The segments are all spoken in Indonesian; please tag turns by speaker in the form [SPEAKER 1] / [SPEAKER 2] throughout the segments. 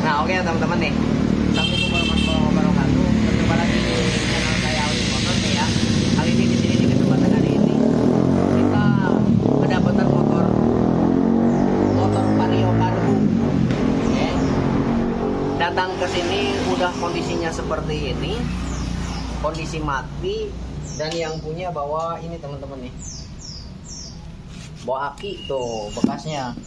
[SPEAKER 1] Nah, oke teman-teman nih. Assalamualaikum warahmatullahi wabarakatuh. Berjumpa lagi di channel saya Audi Motor nih ya. Kali ini di sini di kesempatan hari ini kita mendapatkan motor Vario Karbu. Oke. Datang ke sini udah kondisinya seperti ini. Kondisi mati dan yang punya bawa ini teman-teman nih. Bawa aki tuh bekasnya.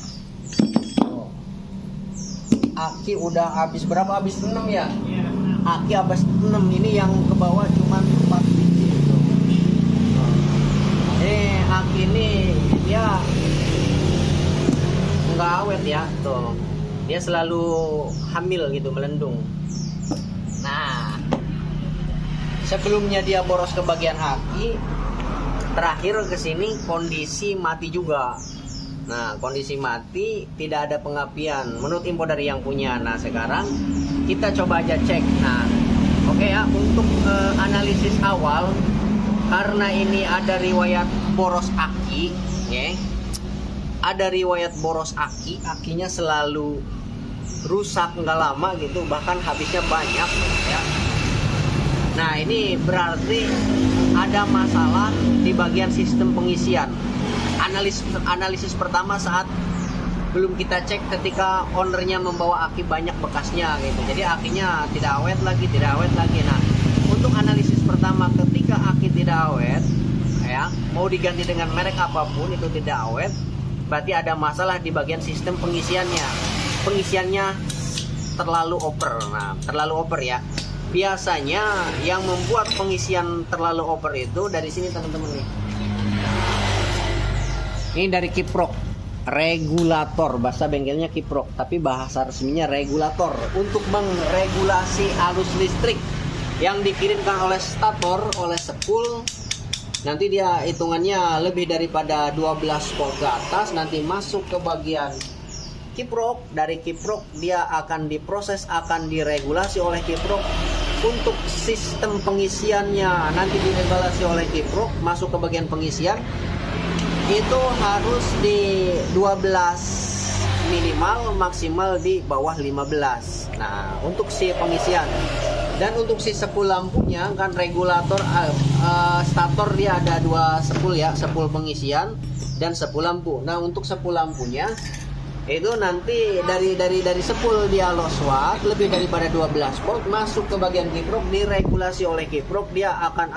[SPEAKER 1] Aki udah habis berapa? Habis 6 ya? Iya. Aki habis 6, ini yang ke bawah cuma 4 biji gitu. Aki ini dia nggak awet ya tuh. Dia selalu hamil gitu, melendung. Nah, sebelumnya dia boros ke bagian aki, terakhir ke sini kondisi mati juga. Nah, kondisi mati, tidak ada pengapian menurut info dari yang punya. Nah, sekarang kita coba aja cek. Nah, oke ya, untuk analisis awal, karena ini ada riwayat boros aki, ya. Ada riwayat boros aki, akinya selalu rusak nggak lama gitu, bahkan habisnya banyak ya. Nah, ini berarti ada masalah di bagian sistem pengisian. Analisis pertama saat belum kita cek ketika ownernya membawa aki banyak bekasnya gitu. Jadi akinya tidak awet lagi. Nah, untuk analisis pertama ketika aki tidak awet ya, mau diganti dengan merek apapun itu tidak awet, berarti ada masalah di bagian sistem pengisiannya. Pengisiannya terlalu over. Nah, terlalu over ya. Biasanya yang membuat pengisian terlalu over itu dari sini teman-teman nih. Ini dari kiprok, regulator, bahasa bengkelnya kiprok, tapi bahasa resminya regulator untuk mengregulasi arus listrik yang dikirimkan oleh stator, oleh spool. Nanti dia hitungannya lebih daripada 12 volt ke atas, nanti masuk ke bagian kiprok. Dari kiprok dia akan diproses, akan diregulasi oleh kiprok. Untuk sistem pengisiannya nanti diregulasi oleh kiprok, masuk ke bagian pengisian. Itu harus di 12 minimal, maksimal di bawah 15. Nah, untuk si pengisian dan untuk si spool lampunya kan regulator stator dia ada 2 spool ya, spool pengisian dan spool lampu. Nah, untuk spool lampunya itu nanti dari spool dia low watt lebih daripada 12 volt masuk ke bagian kiprok, diregulasi oleh kiprok, dia akan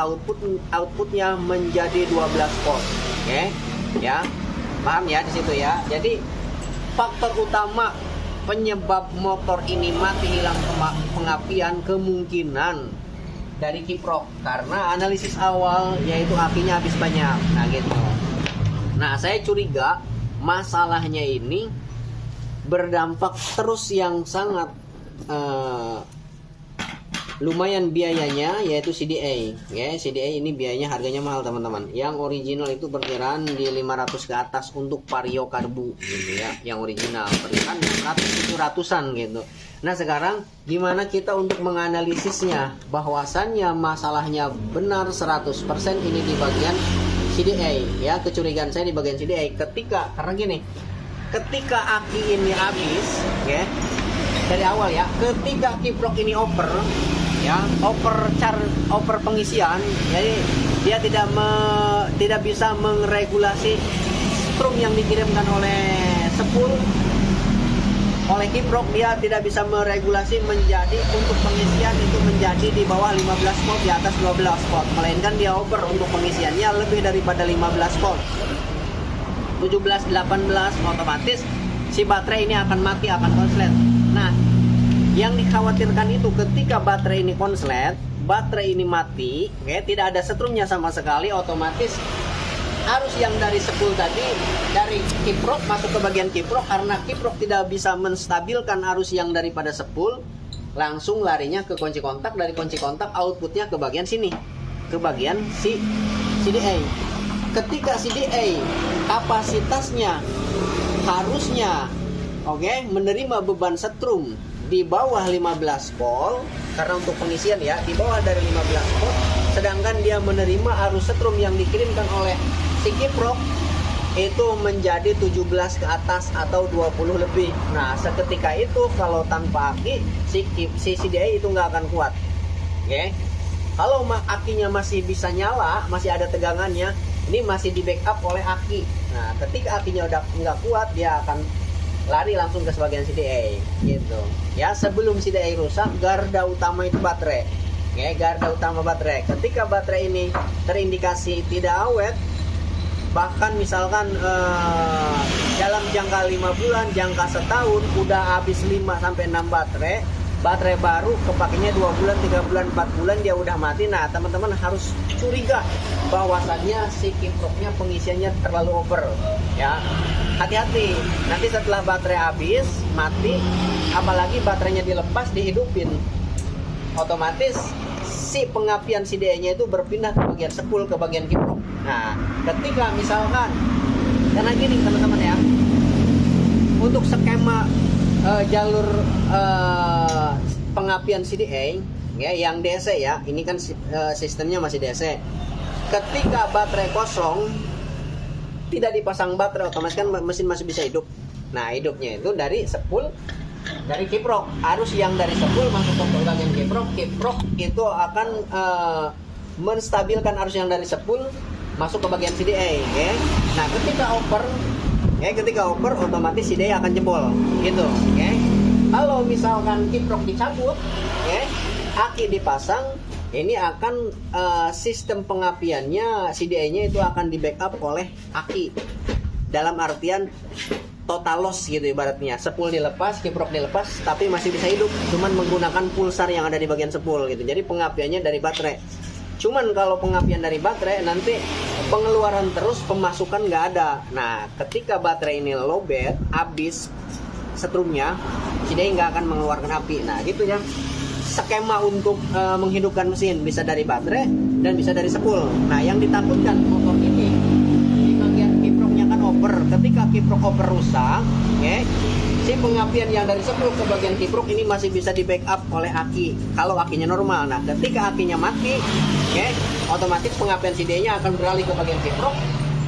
[SPEAKER 1] outputnya menjadi 12 volt. Oke. Ya, paham ya di situ ya. Jadi faktor utama penyebab motor ini mati hilang pengapian kemungkinan dari kiprok, karena analisis awal yaitu akinya habis banyak. Nah gitu. Nah, saya curiga masalahnya ini berdampak terus yang sangat lumayan biayanya, yaitu CDA ya. CDA ini biayanya harganya mahal teman-teman. Yang original itu perkiraan di 500 ke atas untuk Vario Karbu gitu ya. Yang original perkiraan 600-700an gitu. Nah, sekarang gimana kita untuk menganalisisnya bahwasannya masalahnya benar 100% ini di bagian CDA ya. Kecurigaan saya di bagian CDA karena gini, ketika aki ini habis ya, dari awal ya, ketika kiprok ini over ya, over pengisian, jadi dia tidak bisa meregulasi strum yang dikirimkan oleh spool, oleh kiprok. Dia tidak bisa meregulasi menjadi untuk pengisian itu menjadi di bawah 15 volt, di atas 12 volt, melainkan dia over untuk pengisiannya lebih daripada 15 volt, 17, 18, otomatis si baterai ini akan mati, akan konslet. Nah, yang dikhawatirkan itu ketika baterai ini konslet, baterai ini mati, tidak ada setrumnya sama sekali, otomatis arus yang dari spool tadi, dari kiprok masuk ke bagian kiprok, karena kiprok tidak bisa menstabilkan arus yang daripada spool, langsung larinya ke kunci kontak, dari kunci kontak outputnya ke bagian sini, ke bagian si CDA. Ketika CDA kapasitasnya harusnya menerima beban setrum di bawah 15 volt, karena untuk pengisian ya di bawah dari 15 volt, sedangkan dia menerima arus setrum yang dikirimkan oleh si kiprok itu menjadi 17 ke atas atau 20 lebih. Nah, seketika itu kalau tanpa aki si CDI itu nggak akan kuat. Oke. Kalau akinya masih bisa nyala, masih ada tegangannya, ini masih di backup oleh aki. Nah, ketika akinya udah nggak kuat, dia akan lari langsung ke sebagian CDI gitu. Ya, sebelum CDI rusak, garda utama itu baterai. Ya, garda utama baterai. Ketika baterai ini terindikasi tidak awet, bahkan misalkan dalam jangka 5 bulan, jangka setahun udah habis 5 sampai 6 baterai baru kepakainya 2 bulan, 3 bulan, 4 bulan dia udah mati. Nah, teman-teman harus curiga bahwasannya si kiproknya pengisiannya terlalu over ya. Hati-hati, nanti setelah baterai habis mati, apalagi baterainya dilepas dihidupin, otomatis si pengapian CDI-nya itu berpindah ke bagian sepul, ke bagian kiprok. Nah, ketika misalkan, karena gini teman-teman ya, untuk skema jalur pengapian CDI ya, yang DC ya, ini kan sistemnya masih DC. Ketika baterai kosong, tidak dipasang baterai, otomatis kan mesin masih bisa hidup. Nah, hidupnya itu dari sepul, dari kiprok. Arus yang dari sepul masuk ke bagian kiprok itu akan menstabilkan arus yang dari sepul masuk ke bagian CDI ya. Nah, ketika over otomatis CDI akan jebol gitu ya. Kalau misalkan kiprok dicabut ya, aki dipasang, ini akan sistem pengapiannya CDI-nya itu akan di backup oleh aki. Dalam artian total loss gitu ibaratnya. Sepul dilepas, kiprok dilepas, tapi masih bisa hidup, cuman menggunakan pulsar yang ada di bagian sepul gitu. Jadi pengapiannya dari baterai. Cuman kalau pengapian dari baterai, nanti pengeluaran terus, pemasukan nggak ada. Nah, ketika baterai ini lowbat, habis setrumnya, CDI nggak akan mengeluarkan api. Nah, gitu ya. Skema untuk menghidupkan mesin bisa dari baterai dan bisa dari sepul. Nah, yang ditakutkan motor ini di bagian kiproknya kan over. Ketika kiprok over rusak, ya, si pengapian yang dari sepul ke bagian kiprok ini masih bisa di backup oleh aki. Kalau akinya normal. Nah, ketika akinya mati, ya, otomatis pengapian CDI-nya akan beralih ke bagian kiprok,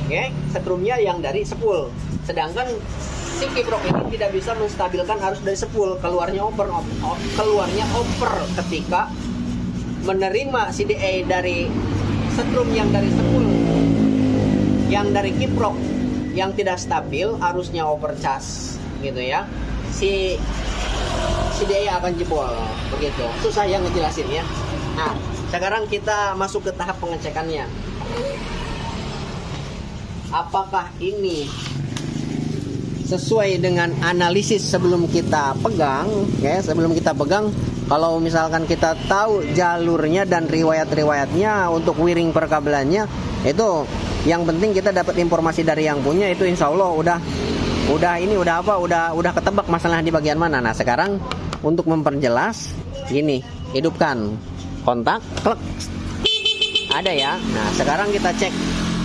[SPEAKER 1] ya, setrumnya yang dari sepul. Sedangkan si kiprok ini tidak bisa menstabilkan arus dari sepul, keluarnya over ketika menerima CDI dari setrum yang dari sepul, yang dari kiprok yang tidak stabil, arusnya overcharge gitu ya, si CDI akan jebol begitu. Susah yang ngejelasin ya. Nah, sekarang kita masuk ke tahap pengecekannya. Apakah ini sesuai dengan analisis sebelum kita pegang ya, sebelum kita pegang. Kalau misalkan kita tahu jalurnya dan riwayat-riwayatnya untuk wiring perkabelannya, itu yang penting kita dapat informasi dari yang punya, itu insya Allah udah ketebak masalah di bagian mana. Nah, sekarang untuk memperjelas gini, hidupkan kontak, klik, ada ya. Nah, sekarang kita cek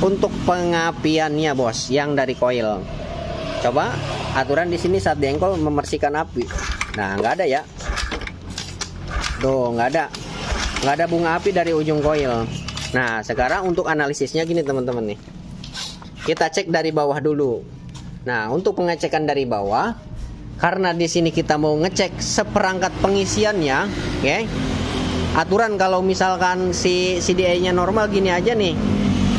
[SPEAKER 1] untuk pengapiannya bos, yang dari koil. Coba aturan di sini saat diengkol membersihkan api. Nah, nggak ada ya. Tuh, nggak ada bunga api dari ujung koil. Nah, sekarang untuk analisisnya gini teman-teman nih. Kita cek dari bawah dulu. Nah, untuk pengecekan dari bawah, karena di sini kita mau ngecek seperangkat pengisiannya, oke? Aturan kalau misalkan si CDI-nya normal gini aja nih,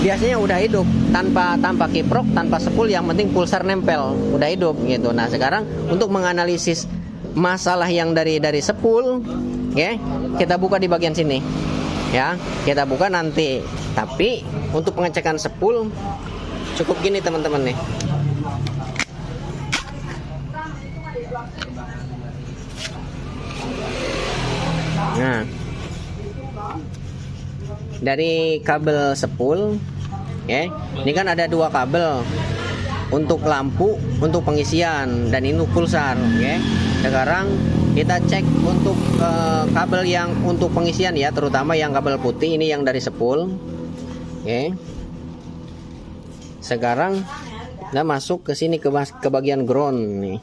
[SPEAKER 1] biasanya udah hidup tanpa kiprok, tanpa sepul, yang penting pulsar nempel, udah hidup gitu. Nah, sekarang untuk menganalisis masalah yang dari sepul, ya, kita buka di bagian sini. Ya, kita buka nanti. Tapi untuk pengecekan sepul cukup gini teman-teman nih. Nah, dari kabel sepul, ya, ini kan ada dua kabel untuk lampu, untuk pengisian, dan ini pulsar, ya. Sekarang kita cek untuk kabel yang untuk pengisian ya, terutama yang kabel putih ini yang dari sepul, ya. Sekarang kita masuk ke sini ke bagian ground nih,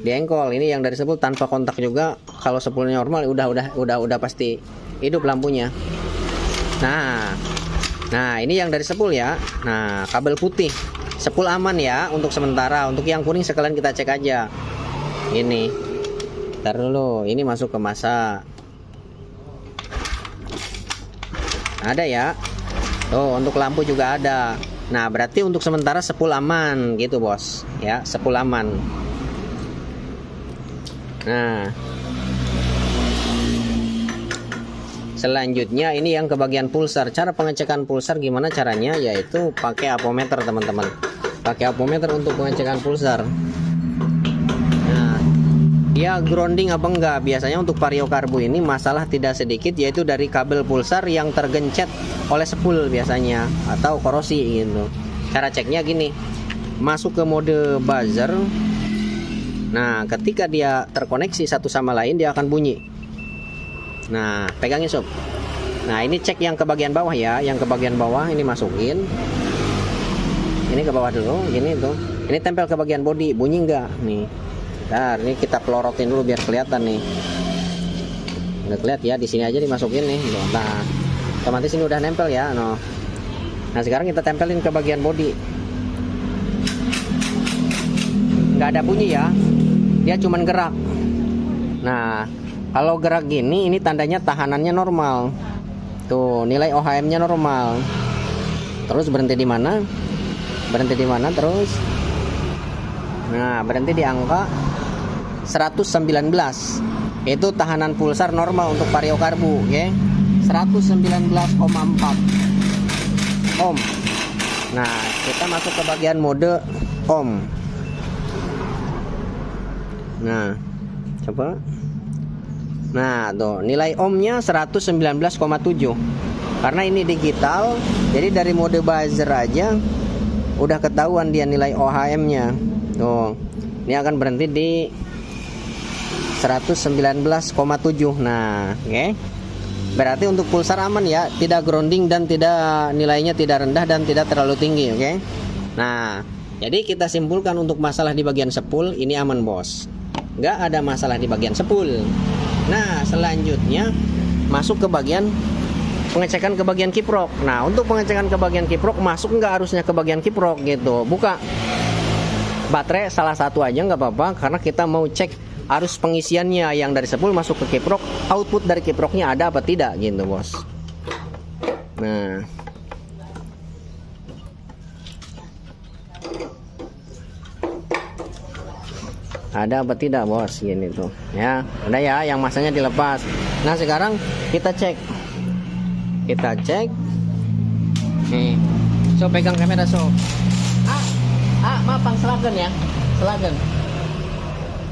[SPEAKER 1] diengkol. Ini yang dari sepul tanpa kontak juga. Kalau sepulnya normal udah pasti hidup lampunya. Nah, ini yang dari sepul ya. Nah, kabel putih Sepul aman ya untuk sementara. Untuk yang kuning sekalian kita cek aja. Ini. Ntar dulu, ini masuk ke masa. Ada ya. Tuh, untuk lampu juga ada. Nah, berarti untuk sementara sepul aman gitu, Bos. Ya, sepul aman. Nah, selanjutnya ini yang ke bagian pulsar. Cara pengecekan pulsar gimana caranya? Yaitu pakai apometer, teman-teman. Pakai apometer untuk pengecekan pulsar. Nah, dia grounding apa enggak? Biasanya untuk vario karbu ini masalah tidak sedikit, yaitu dari kabel pulsar yang tergencet oleh sepul biasanya, atau korosi gitu. Cara ceknya gini, masuk ke mode buzzer. Nah, ketika dia terkoneksi satu sama lain, dia akan bunyi. Nah, pegangin sob. Nah, ini cek yang ke bagian bawah ya. Yang ke bagian bawah ini masukin. Ini ke bawah dulu, gini tuh. Ini tempel ke bagian bodi, bunyi enggak? Nih. Bentar, ini kita pelorotin dulu biar kelihatan nih. Udah kelihatan ya, di sini aja dimasukin nih. Nah, otomatis ini udah nempel ya. Nah, sekarang kita tempelin ke bagian bodi. Nggak ada bunyi ya, dia cuman gerak. Nah, kalau gerak gini, ini tandanya tahanannya normal. Tuh, nilai OHM-nya normal. Terus berhenti di mana? Berhenti di mana terus? Nah, berhenti di angka 119. Itu tahanan pulsar normal untuk vario karbu, ya. 119,4 ohm. Nah, kita masuk ke bagian mode ohm. Nah, coba. Nah, tuh nilai ohmnya 119,7. Karena ini digital, jadi dari mode buzzer aja udah ketahuan dia nilai OHM-nya. Tuh, ini akan berhenti di 119,7. Nah, oke. Berarti untuk pulsar aman ya, tidak grounding dan tidak, nilainya tidak rendah dan tidak terlalu tinggi, oke. Nah, jadi kita simpulkan untuk masalah di bagian sepul ini aman, Bos. Nggak ada masalah di bagian sepul. Nah, selanjutnya masuk ke bagian pengecekan ke bagian kiprok. Nah, untuk pengecekan ke bagian kiprok, masuk nggak harusnya ke bagian kiprok gitu. Buka baterai salah satu aja nggak apa-apa, karena kita mau cek arus pengisiannya yang dari sepul masuk ke kiprok, output dari kiproknya ada apa tidak gitu, Bos. Nah, ada apa tidak, Bos, gini tuh ya. Udah ya, yang masanya dilepas. Nah, sekarang kita cek nih. So, pegang kamera, so. Maaf, selagen ya, selagen.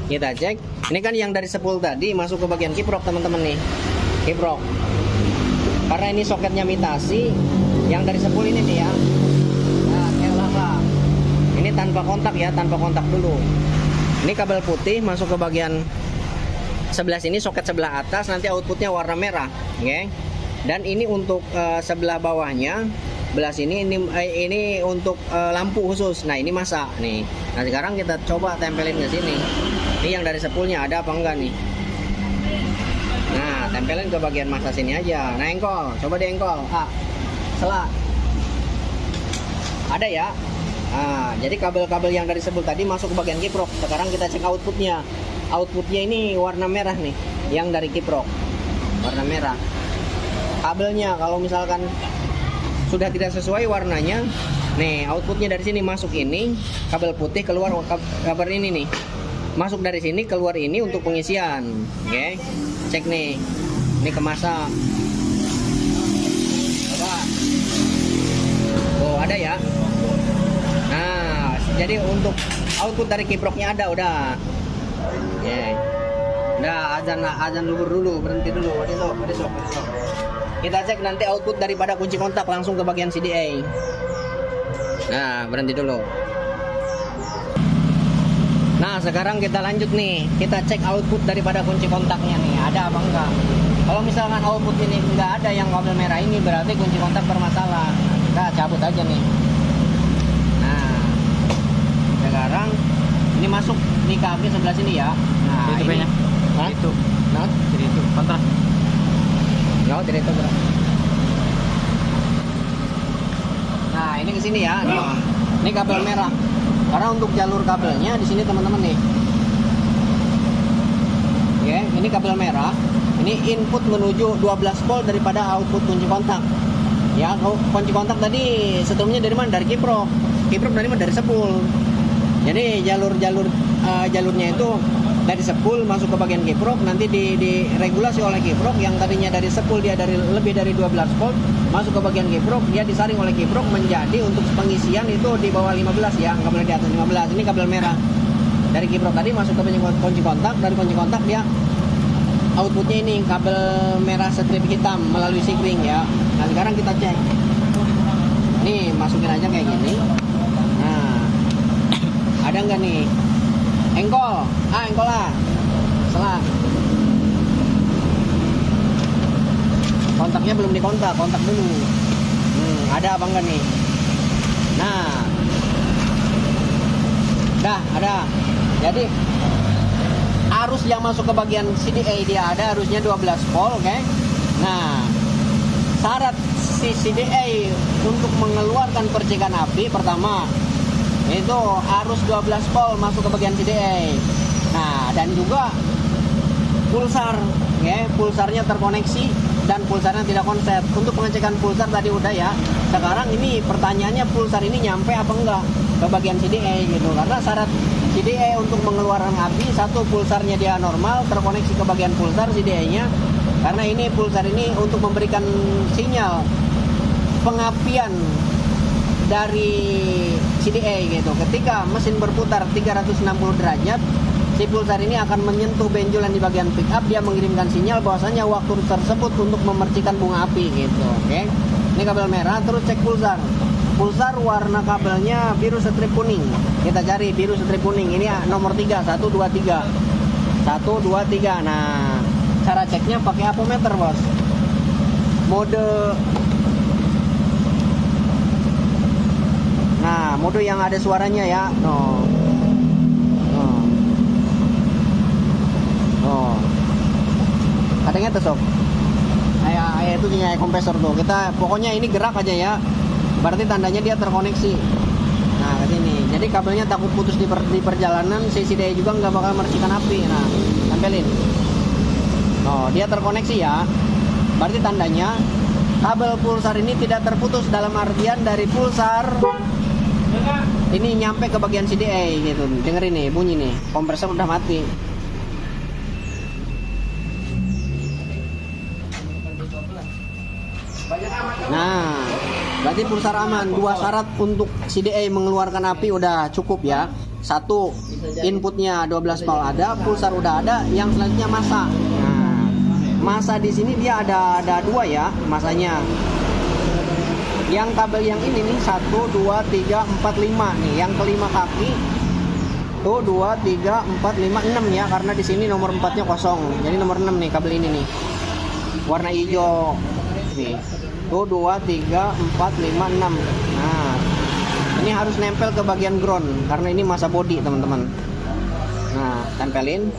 [SPEAKER 1] Kita cek. Ini kan yang dari sepul tadi masuk ke bagian kiprok, teman-teman nih. Kiprok. Karena ini soketnya mitasi, yang dari sepul ini nih ya. Nah, kelapa. Ini tanpa kontak ya, tanpa kontak dulu. Ini kabel putih masuk ke bagian sebelah sini, soket sebelah atas, nanti outputnya warna merah, oke. Dan ini untuk sebelah bawahnya, belah sini ini untuk lampu khusus. Nah, ini masa nih. Nah, sekarang kita coba tempelin ke sini. Ini yang dari sepulnya ada apa enggak nih? Nah, tempelin ke bagian masa sini aja. Nah, engkol, coba di engkol. Sela. Ada ya? Nah, jadi kabel-kabel yang dari sepul tadi masuk ke bagian kiprok. Sekarang kita cek outputnya. Outputnya ini warna merah nih, yang dari kiprok. Warna merah. Kabelnya kalau misalkan sudah tidak sesuai warnanya, nih outputnya dari sini masuk ini, kabel putih keluar kabel ini nih, masuk dari sini keluar ini untuk pengisian, oke. Cek nih, ini ke masa. Coba. Oh, ada ya. Nah, jadi untuk output dari kiproknya ada, udah. Yeah. Udah, azan dulu, berhenti dulu. Besok. Kita cek nanti output daripada kunci kontak langsung ke bagian CDA. Nah, berhenti dulu. Nah, sekarang kita lanjut nih. Kita cek output daripada kunci kontaknya nih, ada apa enggak. Kalau misalkan output ini enggak ada yang kabel merah ini, berarti kunci kontak bermasalah. Kita cabut aja nih. Nah, sekarang ini masuk di kabel sebelah sini ya. Nah,
[SPEAKER 2] itu
[SPEAKER 1] ini.
[SPEAKER 2] Itu.
[SPEAKER 1] Nah,
[SPEAKER 2] Jadi itu kontrak.
[SPEAKER 1] Nggak, tidak itu bro. Nah, ini ke sini ya. Nih. Ini kabel merah. Karena untuk jalur kabelnya di sini teman-teman nih. Oke, ini kabel merah. Ini input menuju 12 volt daripada output kunci kontak. Ya, kunci kontak tadi setelahnya dari mana? Dari kiprok. Kiprok dari mana? Dari sepul. Jadi jalurnya itu dari sepul masuk ke bagian kiprok, nanti diregulasi oleh kiprok. Yang tadinya dari sepul dia lebih dari 12 volt masuk ke bagian kiprok, dia disaring oleh kiprok menjadi untuk pengisian itu di bawah 15 ya, nggak boleh di atas 15. Ini kabel merah dari kiprok tadi masuk ke kunci kontak, dari kunci kontak dia outputnya ini kabel merah strip hitam melalui sikring ya. Nah sekarang kita cek, nih masukin aja kayak gini. Nah ada nggak nih engkol? Engkol lah. Salah. Kontaknya belum dikontak, kontak dulu. Ada apa enggak nih? Nah, dah ada. Jadi arus yang masuk ke bagian CDA dia ada arusnya 12 volt, oke? Nah, syarat si CDA untuk mengeluarkan percikan api pertama itu arus 12 volt masuk ke bagian CDA. Nah, dan juga pulsar, ya, pulsarnya terkoneksi dan pulsarnya tidak konslet. Untuk pengecekan pulsar tadi udah ya. Sekarang ini pertanyaannya pulsar ini nyampe apa enggak ke bagian CDA gitu. Karena syarat CDA untuk mengeluarkan api, satu pulsarnya dia normal, terkoneksi ke bagian pulsar CDA-nya. Karena ini pulsar ini untuk memberikan sinyal pengapian dari CDA gitu. Ketika mesin berputar 360 derajat, si pulsar ini akan menyentuh benjolan di bagian pick up, dia mengirimkan sinyal bahwasanya waktu tersebut untuk memercikan bunga api gitu. Oke. Ini kabel merah, terus cek pulsar. Pulsar warna kabelnya biru strip kuning. Kita cari biru strip kuning. Ini nomor 3, 1 2 3. 1 2 3. Nah, cara ceknya pakai apometer, Bos. Mode yang ada suaranya ya. Katanya tuh sob. Ayah itu punya kompresor tuh. Kita pokoknya ini gerak aja ya. Berarti tandanya dia terkoneksi. Nah, ke sini. Jadi kabelnya takut putus di perjalanan, si CDA juga nggak bakal mercikan api. Nah, tempelin. Dia terkoneksi ya. Berarti tandanya kabel pulsar ini tidak terputus, dalam artian dari pulsar ini nyampe ke bagian CDA gitu. Dengerin nih bunyi nih, kompresor udah mati. Nah, berarti pulsar aman. Dua syarat untuk CDA mengeluarkan api udah cukup ya. Satu, inputnya 12 volt ada, pulsar udah ada. Yang selanjutnya masa. Nah, masa di sini dia ada dua ya masanya. Yang kabel yang ini nih 1 2 3 4 5 nih, yang kelima kaki tuh 2 3 4 5 6 ya, karena di sini nomor 4-nya kosong. Jadi nomor 6 nih kabel ini nih. Warna hijau nih. Tuh 2 3 4 5 6. Nah, ini harus nempel ke bagian ground karena ini masa body, teman-teman. Nah, tempelin.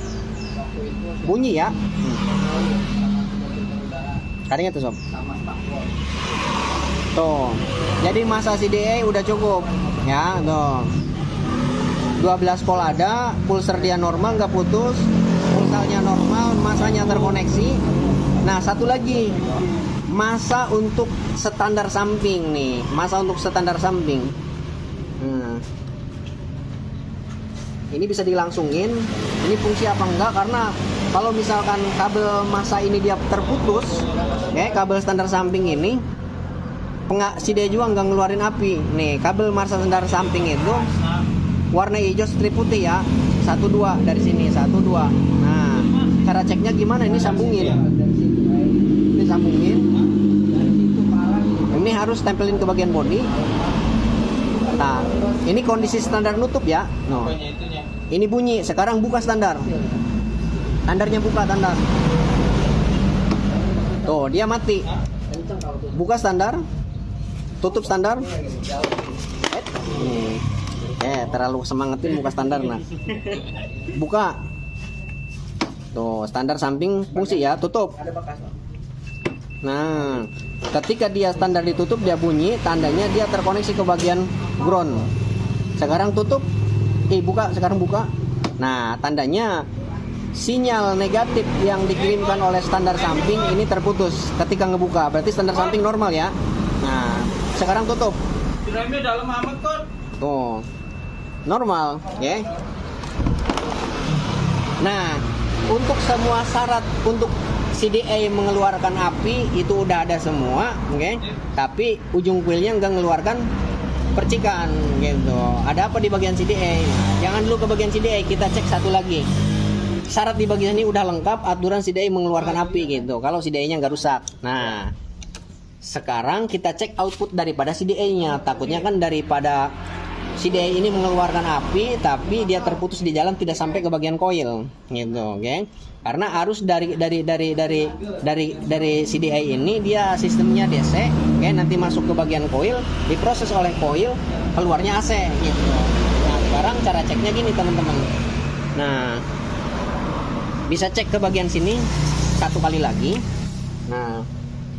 [SPEAKER 1] Bunyi ya. Taringnya tuh sob. Tuh. Jadi masa CDA udah cukup ya, tuh. 12 volt ada, pulsar dia normal nggak putus, pulsarnya normal, masanya terkoneksi. Nah, satu lagi, masa untuk standar samping nih, masa untuk standar samping. Ini bisa dilangsungin. Ini fungsi apa enggak? Karena kalau misalkan kabel masa ini dia terputus, ya kabel standar samping ini, CDA juga nggak ngeluarin api. Nih kabel masa standar samping itu warna hijau strip putih ya. 1 2 dari sini 1 2. Nah, cara ceknya gimana? Ini sambungin. Ini sambungin. Ini harus tempelin ke bagian bodi. Nah, ini kondisi standar nutup ya. No. Ini bunyi. Sekarang buka standar. Standarnya buka standar. Tuh, dia mati. Buka standar. Tutup standar. Terlalu semangatin buka standar nah. Buka. Tuh, standar samping fungsi ya, tutup. Nah, ketika dia standar ditutup dia bunyi, tandanya dia terkoneksi ke bagian ground. sekarang tutup, buka, sekarang buka. Nah, tandanya sinyal negatif yang dikirimkan oleh standar samping ini terputus ketika ngebuka. Berarti standar samping normal ya. Nah, sekarang tutup.
[SPEAKER 2] Remnya dalam amat kok.
[SPEAKER 1] Tuh, normal, ya. Nah, untuk semua syarat untuk CDA mengeluarkan api itu udah ada semua, oke? Tapi ujung kuilnya nggak mengeluarkan percikan, gitu. Ada apa di bagian CDA? Jangan dulu ke bagian CDA, kita cek satu lagi. Syarat di bagian ini udah lengkap, aturan CDA mengeluarkan api gitu. Kalau CDA-nya nggak rusak. Nah, sekarang kita cek output daripada CDA-nya. Takutnya kan daripada CDA ini mengeluarkan api, tapi dia terputus di jalan tidak sampai ke bagian koil, gitu, oke? Karena arus dari CDA ini dia sistemnya DC, oke? Nanti masuk ke bagian koil, diproses oleh koil, keluarnya AC, gitu. Nah, sekarang cara ceknya gini teman-teman. Nah, bisa cek ke bagian sini satu kali lagi. Nah,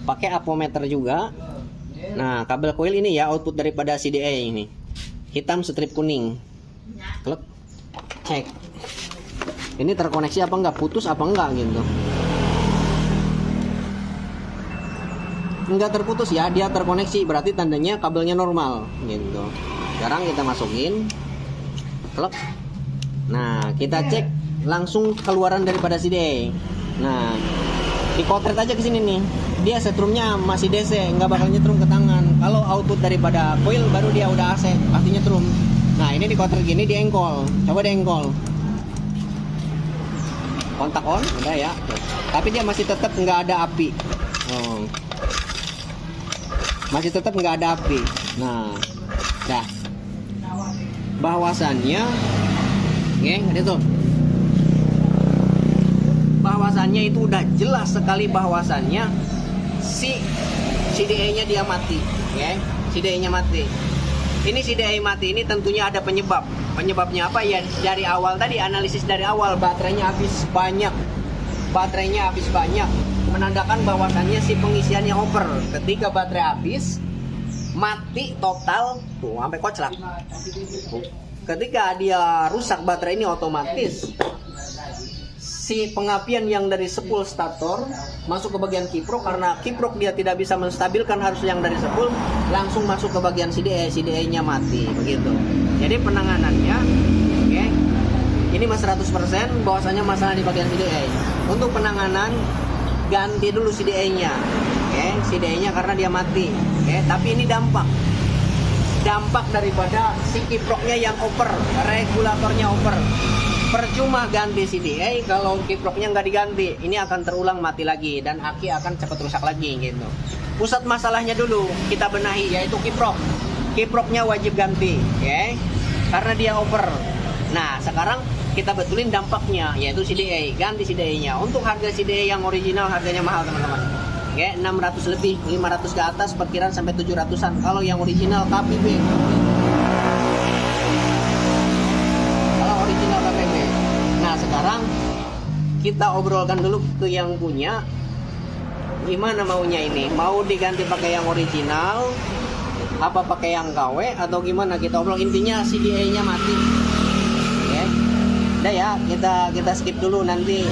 [SPEAKER 1] pakai ampermeter juga. Nah, kabel coil ini ya output daripada CDA ini. Hitam strip kuning. Klik. Cek. Ini terkoneksi apa enggak? Putus apa enggak gitu. Enggak terputus ya, dia terkoneksi, berarti tandanya kabelnya normal gitu. Sekarang kita masukin. Klik. Nah, kita cek langsung keluaran daripada CDA. Nah, dikotret aja ke sini nih. Dia setrumnya masih DC, nggak bakal nyetrum ke tangan. Kalau output daripada coil baru dia udah AC, pasti nyetrum. Nah, ini dikotret gini, diengkol. Coba diengkol. Kontak on, udah ya. Tapi dia masih tetap nggak ada api. Oh. Masih tetap nggak ada api. Nah, dah. Bahwasannya, ada tuh. Bahwasannya itu udah jelas sekali bahwasannya si CDA-nya dia mati, ya. CDA-nya mati. Ini CDA mati ini tentunya ada penyebab. Penyebabnya apa ya? Dari awal tadi analisis dari awal baterainya habis banyak. Baterainya habis banyak menandakan bahwasannya si pengisiannya over. Ketika baterai habis mati total tuh sampai koclak. Ketika dia rusak baterai ini otomatis si pengapian yang dari spool stator masuk ke bagian kiprok, karena kiprok dia tidak bisa menstabilkan harus yang dari spool langsung masuk ke bagian CDA, CDA-nya mati begitu. Jadi penanganannya ini mas 100% bahwasanya masalah di bagian CDA. Untuk penanganan ganti dulu CDA-nya, CDA-nya karena dia mati, tapi ini dampak daripada si kiproknya yang over, regulatornya over. Percuma ganti CDA kalau kiproknya nggak diganti, ini akan terulang mati lagi dan aki akan cepat rusak lagi gitu. Pusat masalahnya dulu kita benahi, yaitu kiprok. Kiproknya wajib ganti, karena dia over. Nah, sekarang kita betulin dampaknya, yaitu CDA, ganti CDA-nya. Untuk harga CDA yang original harganya mahal teman-teman. 600 lebih, 500 ke atas, perkiraan sampai 700-an. Kalau yang original KPB. Original KPB. Nah, sekarang kita obrolkan dulu ke yang punya. Gimana maunya ini? Mau diganti pakai yang original, apa pakai yang KW, atau gimana? Kita obrol. Intinya CDA-nya mati. Udah ya, kita skip dulu, nanti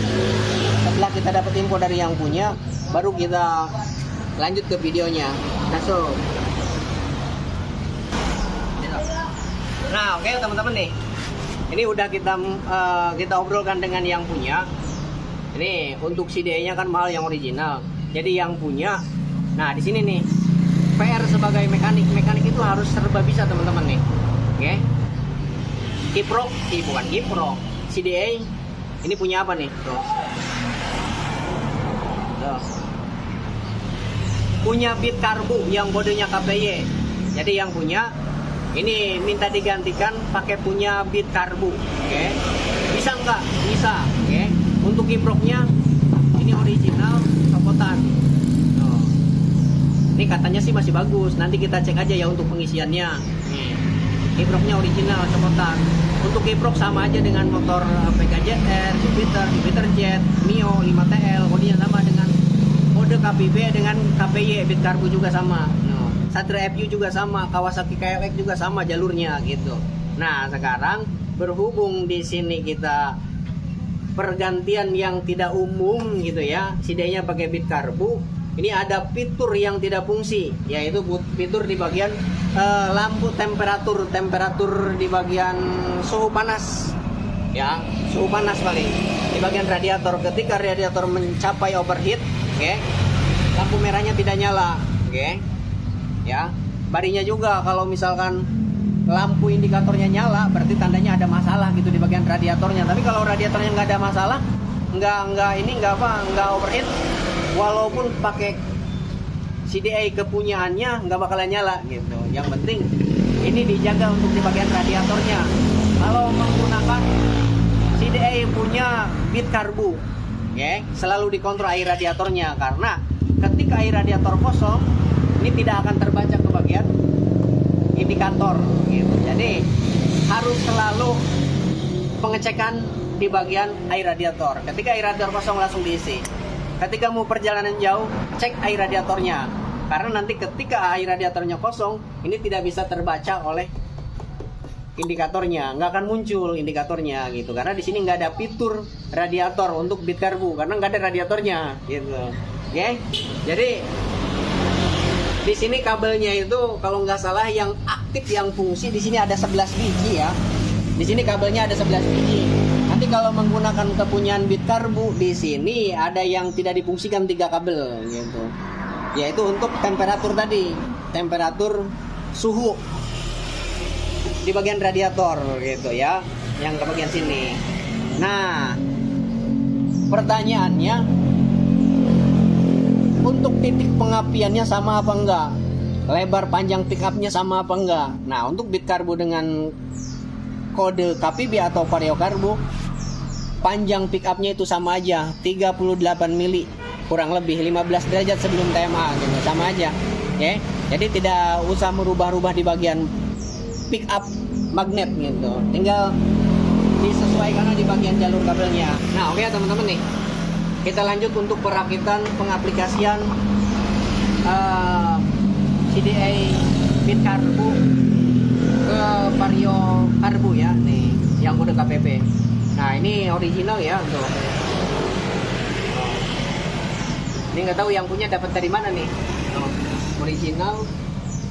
[SPEAKER 1] setelah kita dapat info dari yang punya, baru kita lanjut ke videonya. Nah, oke teman-teman nih. Ini udah kita obrolkan dengan yang punya. Ini untuk CDA-nya kan mahal yang original. Jadi yang punya, nah di sini nih PR sebagai mekanik itu harus serba bisa teman-teman nih. Kiprok, bukan kiprok. CDA ini punya apa nih? Tuh. Punya bit karbu yang kodenya KPY. Jadi yang punya ini minta digantikan pakai punya bit karbu, bisa nggak? Bisa, Untuk kiproknya ini original copotan. Ini katanya sih masih bagus. Nanti kita cek aja ya untuk pengisiannya. Kiproknya original copotan. Untuk kiprok sama aja dengan motor PKZR, Jupiter Jet, Mio 5TL, kodenya sama dengan kode KPB dengan KPY, bit karbu juga sama. Satria FU juga sama, Kawasaki KLX juga sama jalurnya gitu. Nah, sekarang berhubung di sini kita pergantian yang tidak umum gitu ya, CDI-nya pakai bit karbu. Ini ada fitur yang tidak fungsi, yaitu fitur di bagian lampu temperatur di bagian suhu panas, ya, suhu panas paling di bagian radiator. Ketika radiator mencapai overheat, oke, lampu merahnya tidak nyala, oke, ya. Badinya juga kalau misalkan lampu indikatornya nyala, berarti tandanya ada masalah gitu di bagian radiatornya. Tapi kalau radiatornya nggak ada masalah, nggak overheat, walaupun pakai CDI kepunyaannya nggak bakalan nyala gitu. Yang penting ini dijaga untuk di bagian radiatornya. Kalau menggunakan CDI punya bit karbu, ya, selalu dikontrol air radiatornya, karena ketika air radiator kosong, ini tidak akan terbaca ke bagian indikator gitu. Jadi harus selalu pengecekan di bagian air radiator. Ketika air radiator kosong langsung diisi. Ketika mau perjalanan jauh, cek air radiatornya. Karena nanti ketika air radiatornya kosong, ini tidak bisa terbaca oleh indikatornya, nggak akan muncul indikatornya gitu. Karena di sini nggak ada fitur radiator untuk bit karbu, karena nggak ada radiatornya gitu. Oke? Jadi di sini kabelnya itu kalau nggak salah yang aktif, yang fungsi di sini ada 11 biji ya. Di sini kabelnya ada 11 biji. Nanti kalau menggunakan kepunyaan bit karbu, di sini ada yang tidak difungsikan 3 kabel gitu. Yaitu untuk temperatur tadi, temperatur suhu di bagian radiator gitu ya, yang ke bagian sini. Nah, pertanyaannya, untuk titik pengapiannya sama apa enggak? Lebar panjang pick up-nya sama apa enggak? Nah, untuk bit karbu dengan kode KPB atau vario karbu, panjang pick up-nya itu sama aja, 38 mili, kurang lebih 15 derajat sebelum TMA gitu, sama aja. Oke. Jadi tidak usah merubah-rubah di bagian pick up magnet gitu. Tinggal disesuaikan di bagian jalur kabelnya. Nah, oke teman-teman nih. Kita lanjut untuk perakitan pengaplikasian CDI bit karbu ke vario karbu ya, nih yang kode KPP. Nah, ini original ya tuh. Ini nggak tahu yang punya dapat dari mana nih. Original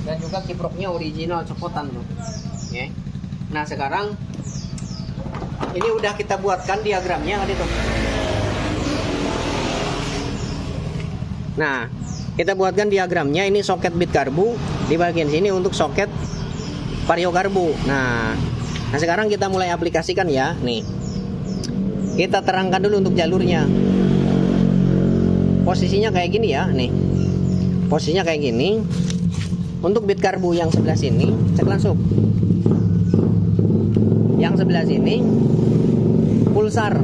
[SPEAKER 1] dan juga kiproknya original copotan tuh. Oke. Nah, sekarang ini udah kita buatkan diagramnya tadi tuh. Nah, kita buatkan diagramnya. Ini soket bit karbu, di bagian sini untuk soket vario karbu. Nah, sekarang kita mulai aplikasikan ya. Nih, kita terangkan dulu untuk jalurnya. Posisinya kayak gini ya. Nih, posisinya kayak gini. Untuk bit karbu yang sebelah sini, cek langsung. Yang sebelah sini pulsar.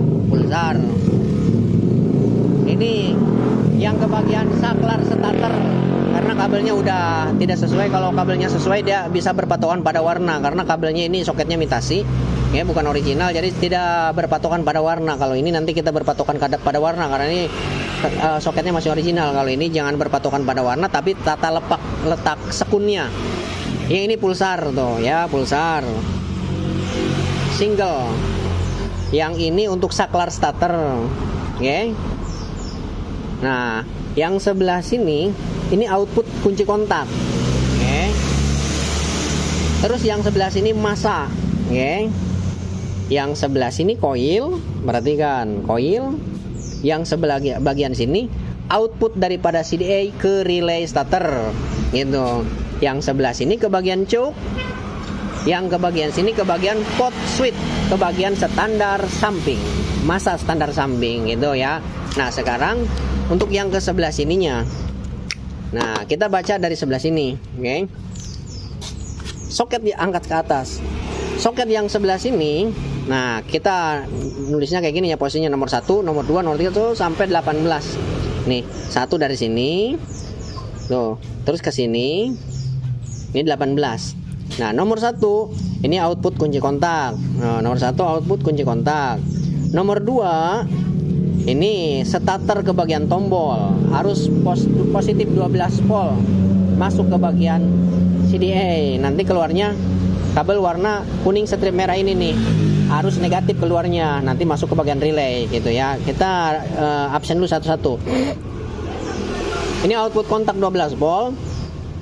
[SPEAKER 1] Ini yang ke bagian saklar starter, karena kabelnya udah tidak sesuai. Kalau kabelnya sesuai, dia bisa berpatokan pada warna, karena kabelnya ini soketnya imitasi ya, bukan original, jadi tidak berpatokan pada warna. Kalau ini nanti kita berpatokan pada warna, karena ini soketnya masih original. Kalau ini jangan berpatokan pada warna, tapi tata letak sekunnya. Yang ini pulsar tuh ya, pulsar single. Yang ini untuk saklar starter. Oke. Nah, yang sebelah sini ini output kunci kontak. Oke. Terus yang sebelah sini massa. Oke. Yang sebelah sini coil, perhatikan, coil. Yang sebelah bagian sini output daripada CDI ke relay starter gitu. Yang sebelah sini ke bagian choke. Yang ke bagian sini ke bagian pot switch, ke bagian standar samping, massa standar samping gitu ya. Nah, sekarang untuk yang ke sebelah sininya, nah kita baca dari sebelah sini, oke. Soket diangkat ke atas. Soket yang sebelah sini, nah kita nulisnya kayak gini ya, posisinya nomor 1, nomor 2, nomor 3 tuh sampai 18. Nih, 1 dari sini, tuh, terus ke sini, ini 18. Nah, nomor 1 ini output kunci kontak. Nah, nomor 1 output kunci kontak. Nomor 2 ini starter ke bagian tombol, harus positif 12 volt masuk ke bagian CDI. Nanti keluarnya kabel warna kuning strip merah ini nih arus negatif keluarnya, nanti masuk ke bagian relay gitu ya. Kita absen dulu satu-satu. Ini output kontak 12 volt,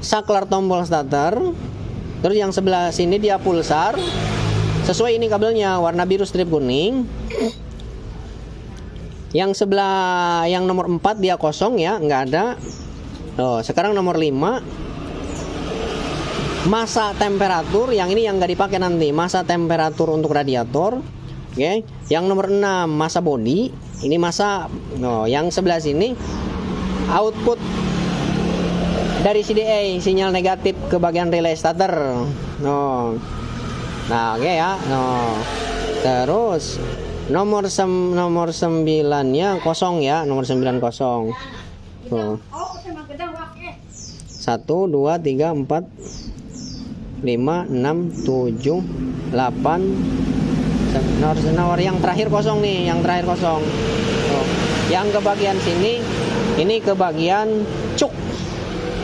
[SPEAKER 1] saklar tombol starter. Terus yang sebelah sini dia pulsar. Sesuai ini kabelnya warna biru strip kuning. Yang sebelah yang nomor 4 dia kosong ya, nggak ada. Sekarang nomor 5. Masa temperatur, yang ini yang nggak dipakai nanti. Masa temperatur untuk radiator. Oke. Yang nomor 6 masa bodi. Ini masa. Yang sebelah sini output dari CDA, sinyal negatif ke bagian relay starter. Nah, oke ya. Terus nomor 9-nya kosong ya, nomor 9 kosong. 1 2 3 4 5 6 7 8. Nomor yang terakhir kosong nih, yang terakhir kosong. Yang ke bagian sini ini ke bagian cuk.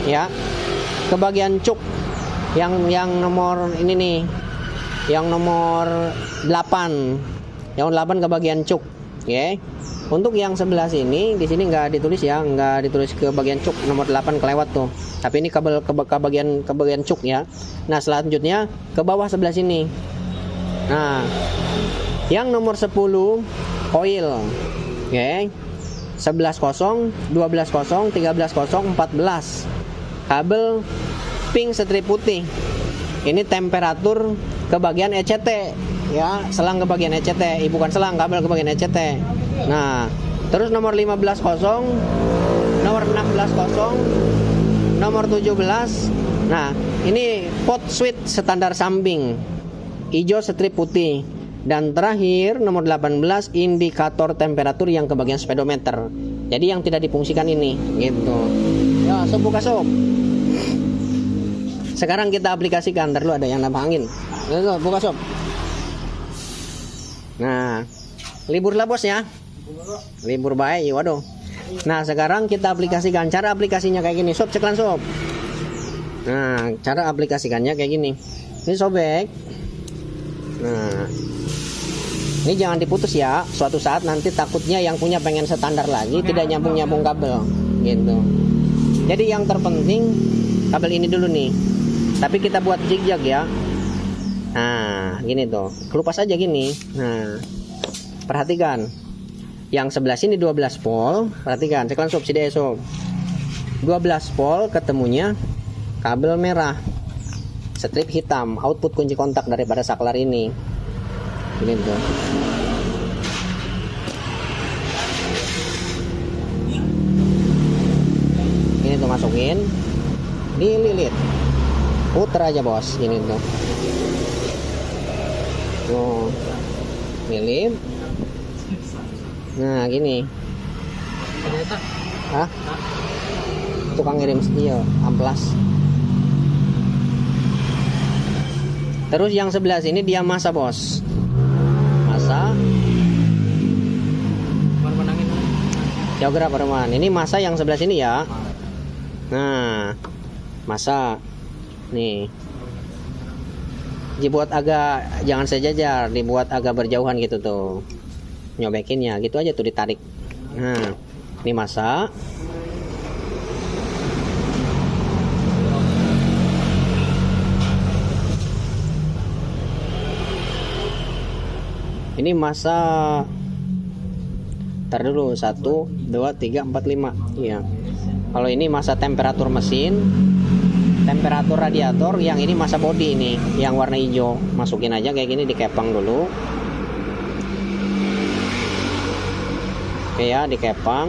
[SPEAKER 1] Ya. Ke bagian cuk. Yang nomor ini nih. Yang nomor 8. Yang 8 ke bagian cuk. Oke. Untuk yang sebelah sini, di sini nggak ditulis ya, nggak ditulis ke bagian cuk, nomor 8 kelewat tuh. Tapi ini kabel ke bagian cuk ya. Nah, selanjutnya ke bawah sebelah sini. Nah, yang nomor 10 coil. Oke. 11 kosong, 12 kosong, 13 kosong, 14. Kabel pink strip putih. Ini temperatur ke bagian ECT ya, selang ke bagian ECT, bukan selang, kabel ke bagian ECT. Nah, terus nomor 15 kosong, nomor 16 kosong, nomor 17. Nah, ini pot switch standar samping, hijau strip putih. Dan terakhir nomor 18 indikator temperatur yang ke bagian speedometer. Jadi yang tidak difungsikan ini gitu. Ya, sob buka sob. Sekarang kita aplikasikan. Ntar lu ada yang nambah angin. Ya, buka sob. Nah, libur lah bos ya. Libur baik, waduh. Nah, sekarang kita aplikasikan. Cara aplikasinya kayak gini. Sob, ceklan sob. Nah, cara aplikasikannya kayak gini. Ini sobek. Nah, ini jangan diputus ya. Suatu saat nanti takutnya yang punya pengen standar lagi, tidak nyambung-nyambung kabel gitu. Jadi yang terpenting kabel ini dulu nih. Tapi kita buat zigzag ya. Nah, gini tuh. Kelupas aja gini. Nah, perhatikan. Yang sebelah sini 12 volt. Perhatikan, ceklan sob, CDE sob. 12 volt ketemunya kabel merah. Strip hitam, output kunci kontak daripada saklar ini. Ini tuh. Ini tuh masukin, dililit, puter aja bos. Ini tuh. Tuh, lilit. Nah gini. Hah? Tukang ngirim steel, amplas. Terus yang sebelah sini dia masa bos. Masa geografer teman. Ini masa yang sebelah sini ya. Nah, masa nih dibuat agak, jangan sejajar, dibuat agak berjauhan gitu tuh. Nyobekinnya gitu aja tuh, ditarik. Nah, ini masa. Ini masa. Ntar dulu, 1 2 3 4 5. Iya. Kalau ini masa temperatur mesin, temperatur radiator. Yang ini masa bodi ini, yang warna hijau. Masukin aja kayak gini, dikepang dulu. Oke ya, dikepang.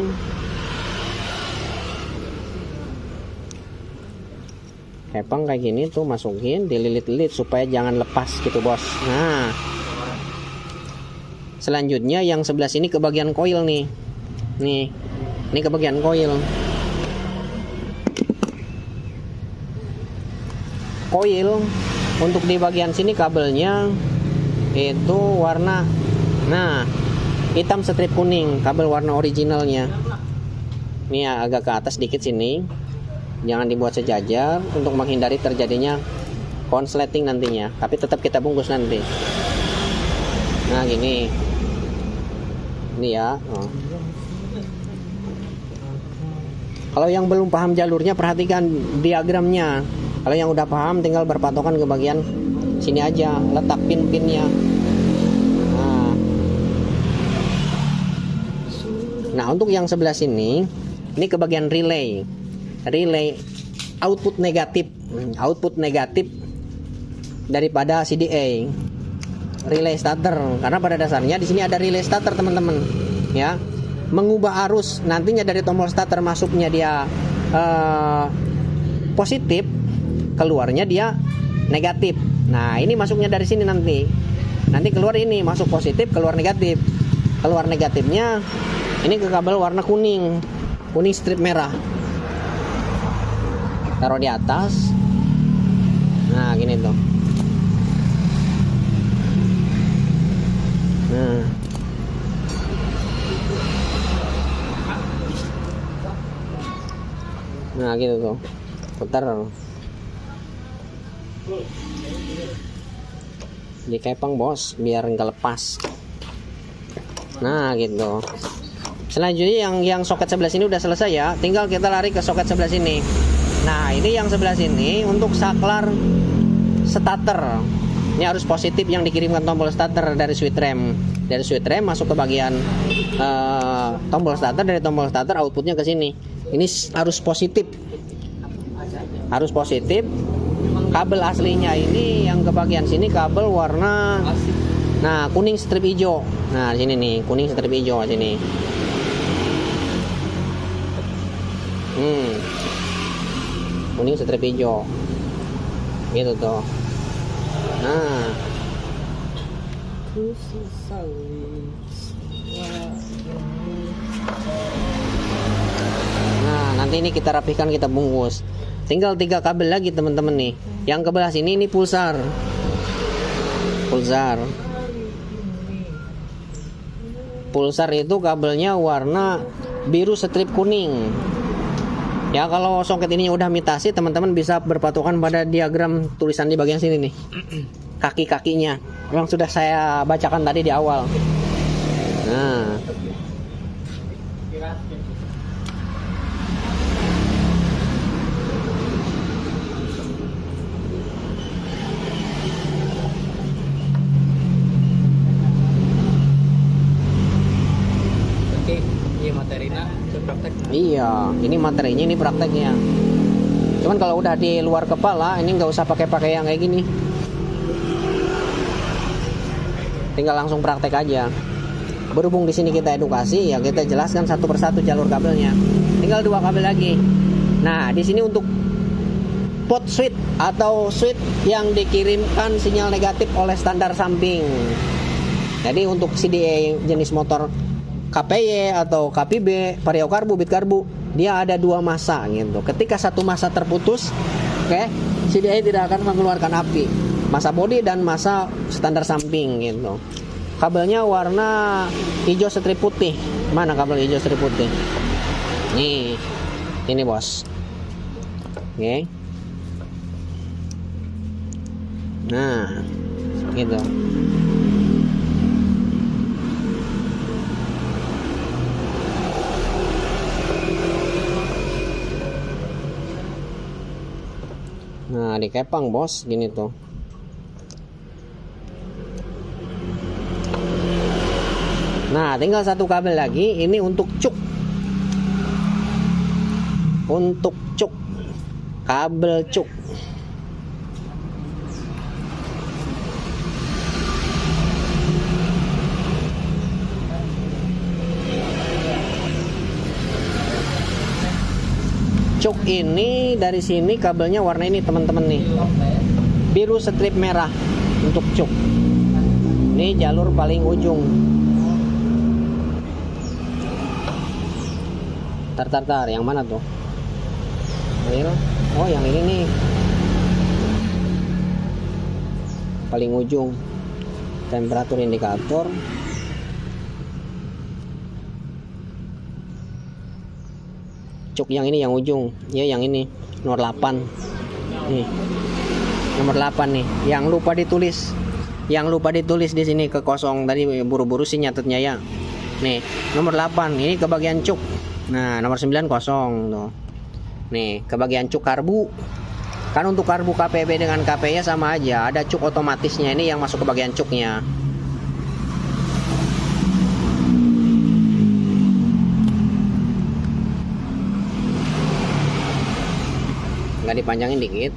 [SPEAKER 1] Kepang kayak gini tuh, masukin, dililit-lilit supaya jangan lepas gitu bos. Nah, selanjutnya yang sebelah sini ke bagian coil nih. Nih, ini ke bagian coil. Coil untuk di bagian sini kabelnya itu warna, nah, hitam strip kuning, kabel warna originalnya. Ini ya, agak ke atas dikit sini. Jangan dibuat sejajar untuk menghindari terjadinya konsleting nantinya, tapi tetap kita bungkus nanti. Nah gini, ini ya. Kalau yang belum paham jalurnya, perhatikan diagramnya. Kalau yang udah paham, tinggal berpatokan ke bagian sini aja, letak pin-pinnya. Nah untuk yang sebelah sini, ini ke bagian relay output negatif daripada CDA, relay starter. Karena pada dasarnya di sini ada relay starter teman-teman, ya, mengubah arus nantinya dari tombol starter masuknya dia positif, keluarnya dia negatif. Nah ini masuknya dari sini, nanti keluar ini masuk positif, keluar negatif. Keluar negatifnya ini ke kabel warna kuning strip merah, taruh di atas. Nah gini tuh. Nah gitu tuh, putar, dikepang bos biar nggak lepas. Nah gitu. Selanjutnya yang soket sebelah sini udah selesai ya, tinggal kita lari ke soket sebelah sini. Nah ini yang sebelah sini untuk saklar starter. Ini harus positif yang dikirimkan tombol starter dari switch rem. Dari switch rem masuk ke bagian tombol starter, dari tombol starter outputnya ke sini. Ini harus positif. Harus positif. Kabel aslinya ini yang ke bagian sini kabel warna kuning strip hijau. Nah sini nih, kuning strip hijau sini. Kuning strip hijau gitu tuh. Nah nanti ini kita rapihkan, kita bungkus. Tinggal 3 kabel lagi teman-teman nih. Yang ke belah sini ini pulsar. Pulsar itu kabelnya warna biru strip kuning. Ya kalau soket ini udah imitasi, teman-teman bisa berpatokan pada diagram tulisan di bagian sini nih. Kaki-kakinya yang sudah saya bacakan tadi di awal. Nah. Iya, ini materinya, ini prakteknya. Cuman kalau udah di luar kepala, ini nggak usah pakai yang kayak gini. Tinggal langsung praktek aja. Berhubung di sini kita edukasi, ya kita jelaskan satu persatu jalur kabelnya. Tinggal 2 kabel lagi. Nah, di sini untuk pot switch atau switch yang dikirimkan sinyal negatif oleh standar samping. Jadi untuk CDA jenis motor KPY atau KPB, vario karbu, bit karbu, dia ada 2 masa gitu. Ketika satu masa terputus, CDA tidak akan mengeluarkan api. Masa bodi dan masa standar samping gitu. Kabelnya warna hijau strip putih. Mana kabel hijau strip putih? Nih, ini bos. Oke. Nah, gitu. Nah dikepang bos, gini tuh. Nah tinggal 1 kabel lagi, ini untuk cuk. Untuk cuk, kabel cuk. Cuk ini dari sini kabelnya warna ini teman-teman nih, biru strip merah untuk cuk. Ini jalur paling ujung. Tar, yang mana tuh? Oh yang ini nih, paling ujung. Temperatur indikator. Cuk yang ini yang ujung, ya yang ini nomor 8 nih. Nomor 8 nih. Yang lupa ditulis di sini ke kosong tadi, buru-buru sih nyatetnya ya. Nih, nomor 8 ini ke bagian cuk. Nah, nomor 9 kosong tuh. Nih, ke bagian cuk karbu. Kan untuk karbu KPB dengan KP-nya sama aja, ada cuk otomatisnya, ini yang masuk ke bagian cuknya. Nggak dipanjangin dikit.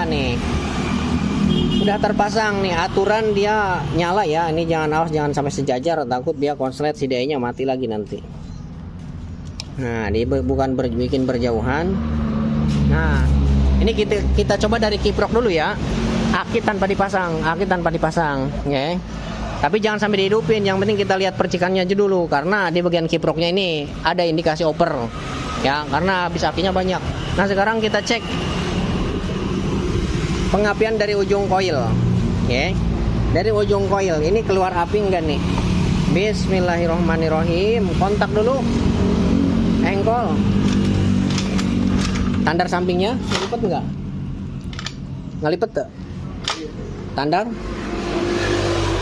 [SPEAKER 1] Nih udah terpasang nih, aturan dia nyala ya. Ini jangan, awas jangan sampai sejajar, takut dia konslet CDI nya mati lagi nanti. Nah, dia bukan bikin berjauhan. Nah, ini kita coba dari kiprok dulu ya. Aki tanpa dipasang, ya. Tapi jangan sampai dihidupin, yang penting kita lihat percikannya aja dulu, karena di bagian kiproknya ini ada indikasi oper ya, karena habis akinya banyak. Nah, sekarang kita cek pengapian dari ujung koil, ya. Dari ujung koil ini keluar api enggak nih? Bismillahirrohmanirrohim. Kontak dulu, engkol, tandar sampingnya ngelipet enggak? Ngelipet tuh? Tandar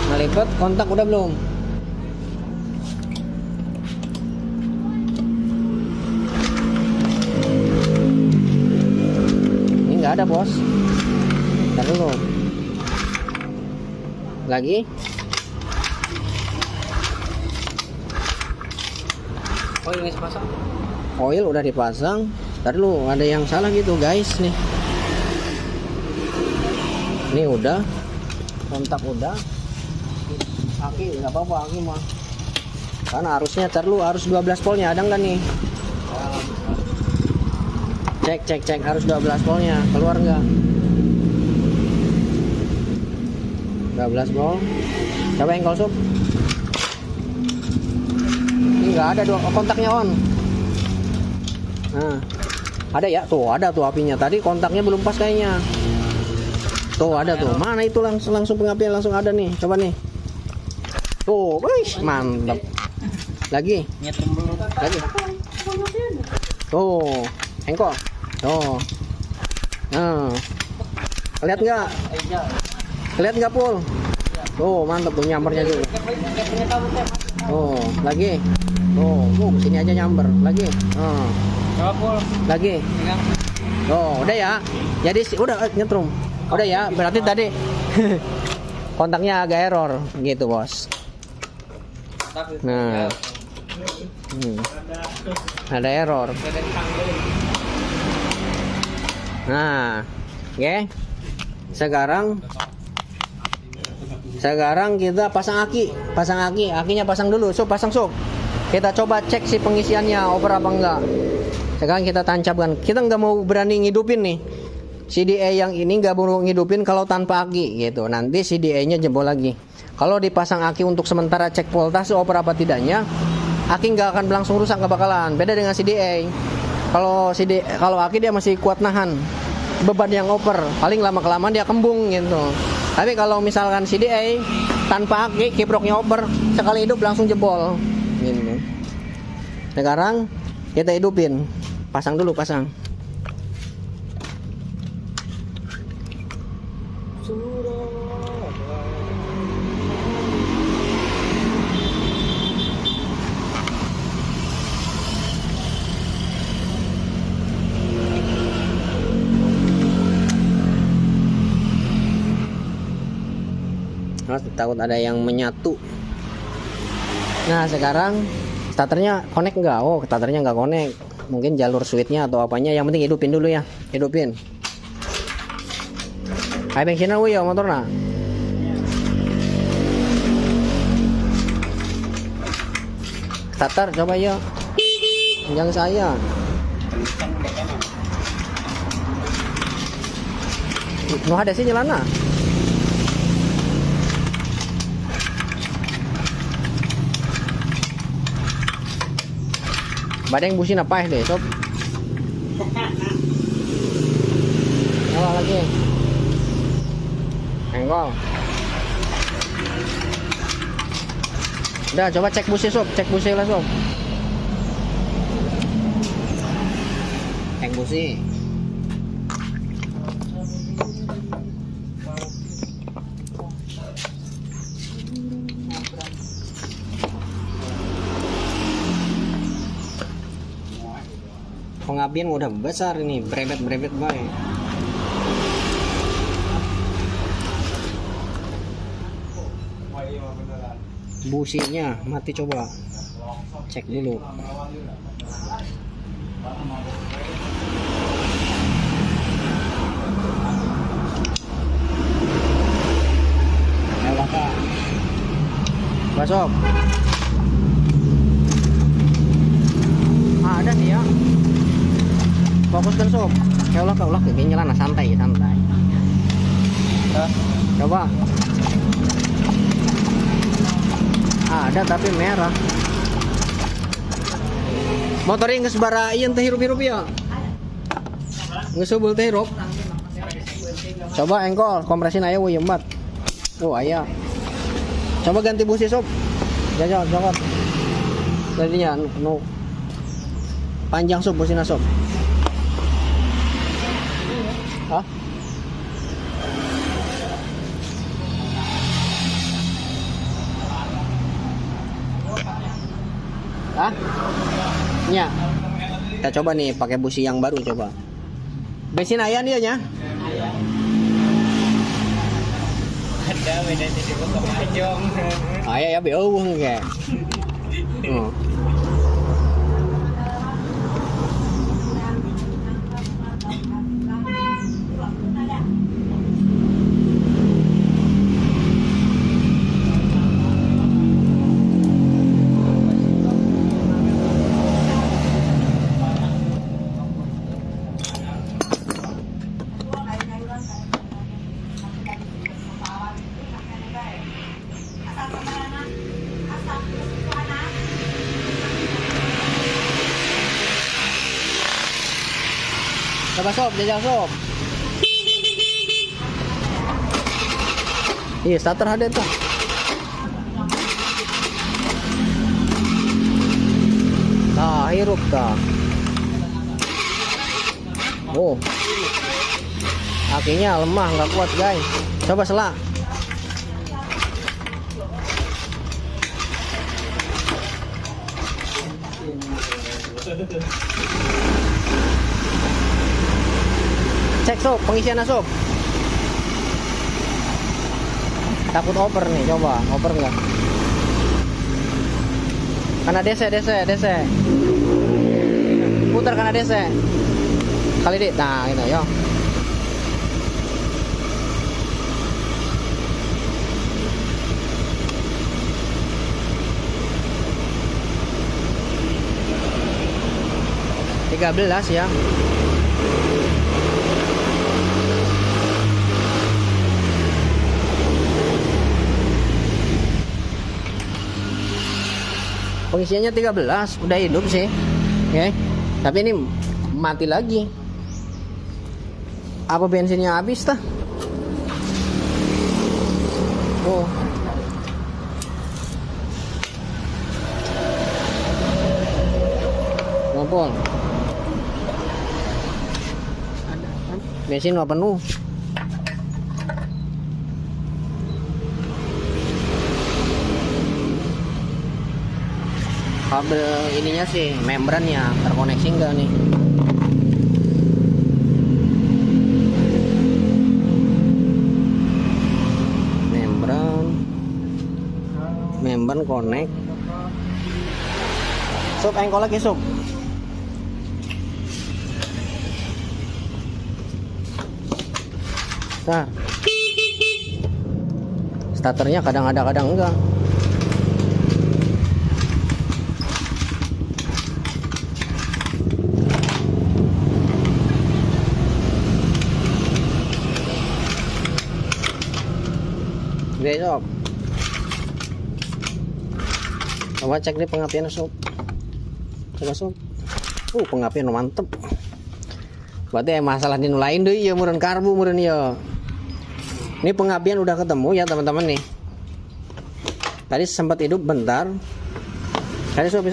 [SPEAKER 1] ngelipet, kontak udah belum? Ini enggak ada, bos. Ntar dulu. Lagi. Oil dipasang. Oil udah dipasang. Ntar dulu, ada yang salah gitu guys nih. Ini udah. Kontak udah. Aki nggak apa-apa, aki mah. Karena arusnya ntar dulu, arus 12 voltnya ada nggak nih? Cek arus 12 voltnya keluar nggak? 12 volt. Coba engkol sup. Ini nggak ada kontaknya on. Nah, ada ya, tuh ada tuh apinya. Tadi kontaknya belum pas kayaknya. Tuh ada tuh. Mana itu langsung pengapian langsung ada nih. Coba nih. Tuh, wih, mantap. Lagi. Lagi. Tuh, engkol. Tuh. Nah. Lihat nggak? Lihat nggak, Pul? Tuh, mantap tuh nyampernya juga. Tuh, lagi. Tuh, sini aja nyamber. Lagi. Lagi. Tuh, udah ya. Jadi udah nyetrum. Udah ya, berarti tadi kontaknya agak error gitu, Bos. Nah. Ada error. Nah, oke. Sekarang kita pasang akinya pasang dulu, pasang. Kita coba cek si pengisiannya oper apa enggak. Sekarang kita tancapkan. Kita nggak mau berani ngidupin nih. CDA yang ini nggak mau ngidupin kalau tanpa aki gitu. Nanti CDA-nya jebol lagi. Kalau dipasang aki untuk sementara cek voltase oper apa tidaknya, aki nggak akan langsung rusak, nggak bakalan. Beda dengan CDA. Kalau aki dia masih kuat nahan beban yang oper, paling lama-kelamaan dia kembung gitu. Tapi kalau misalkan CDA tanpa aki, kiproknya oper, sekali hidup langsung jebol gitu. Sekarang kita hidupin, pasang dulu. Takut ada yang menyatu. Nah, sekarang starternya connect nggak? Oh, starternya nggak connect. Mungkin jalur switchnya atau apanya. Yang penting hidupin dulu ya. Hidupin. Hai bensinan ya motornya. Starter coba ya. Jangan saya. Mau ada sih jalan nah. Badeng busi apa deh sob. Nyala lagi. Enggol. Udah coba cek busi sob, cek busi lah sob. Cek busi. Pengabdian udah besar ini, brevet boy. Businya mati, coba cek dulu. Nyala kak basok. Ada sih ya, fokuskan sob. Kaulah kayak nyala, santai. Coba. Ada tapi merah. Motornya nggak sebara iyan teh hirup ya. Nggak sebul teh hirup. Coba engkol kompresin aja woy embat. Oh ayah. Coba ganti busi sob. Jangan. Tadinya no. Panjang sob busina sob. Hah? Hah? Nya. Kita coba nih pakai busi yang baru coba. Bensin ayah dia nya.
[SPEAKER 2] Ada beda di Kemajong.
[SPEAKER 1] Ayah ya be eueuh ge. Coba sob, jajal sob. Iya, starter ada tuh. Nah, hirup dah. Oh, kakinya lemah, nggak kuat guys. Coba selak. Cek sob, pengisiannya sob. Takut over nih, coba over enggak? Karena DC. Putar karena DC. Kali deh, nah ini yo. $13 ya. Pengisiannya 13, udah hidup sih. Oke. Tapi ini mati lagi. Apa bensinnya habis tah? Oh. Ngompol. Bensin nggak penuh. Kabel ininya sih, membrannya terkoneksi enggak nih? Membran connect. Sob, engkol lagi sob. Nah, starternya kadang ada kadang enggak. Oke sob, coba cek deh pengapian sob. Coba sob. Pengapian mantep. Berarti masalah di lain deh ya meureun karbu meureun ya. Ini pengapian udah ketemu ya teman-teman nih. Tadi sempat hidup bentar. Tadi sob.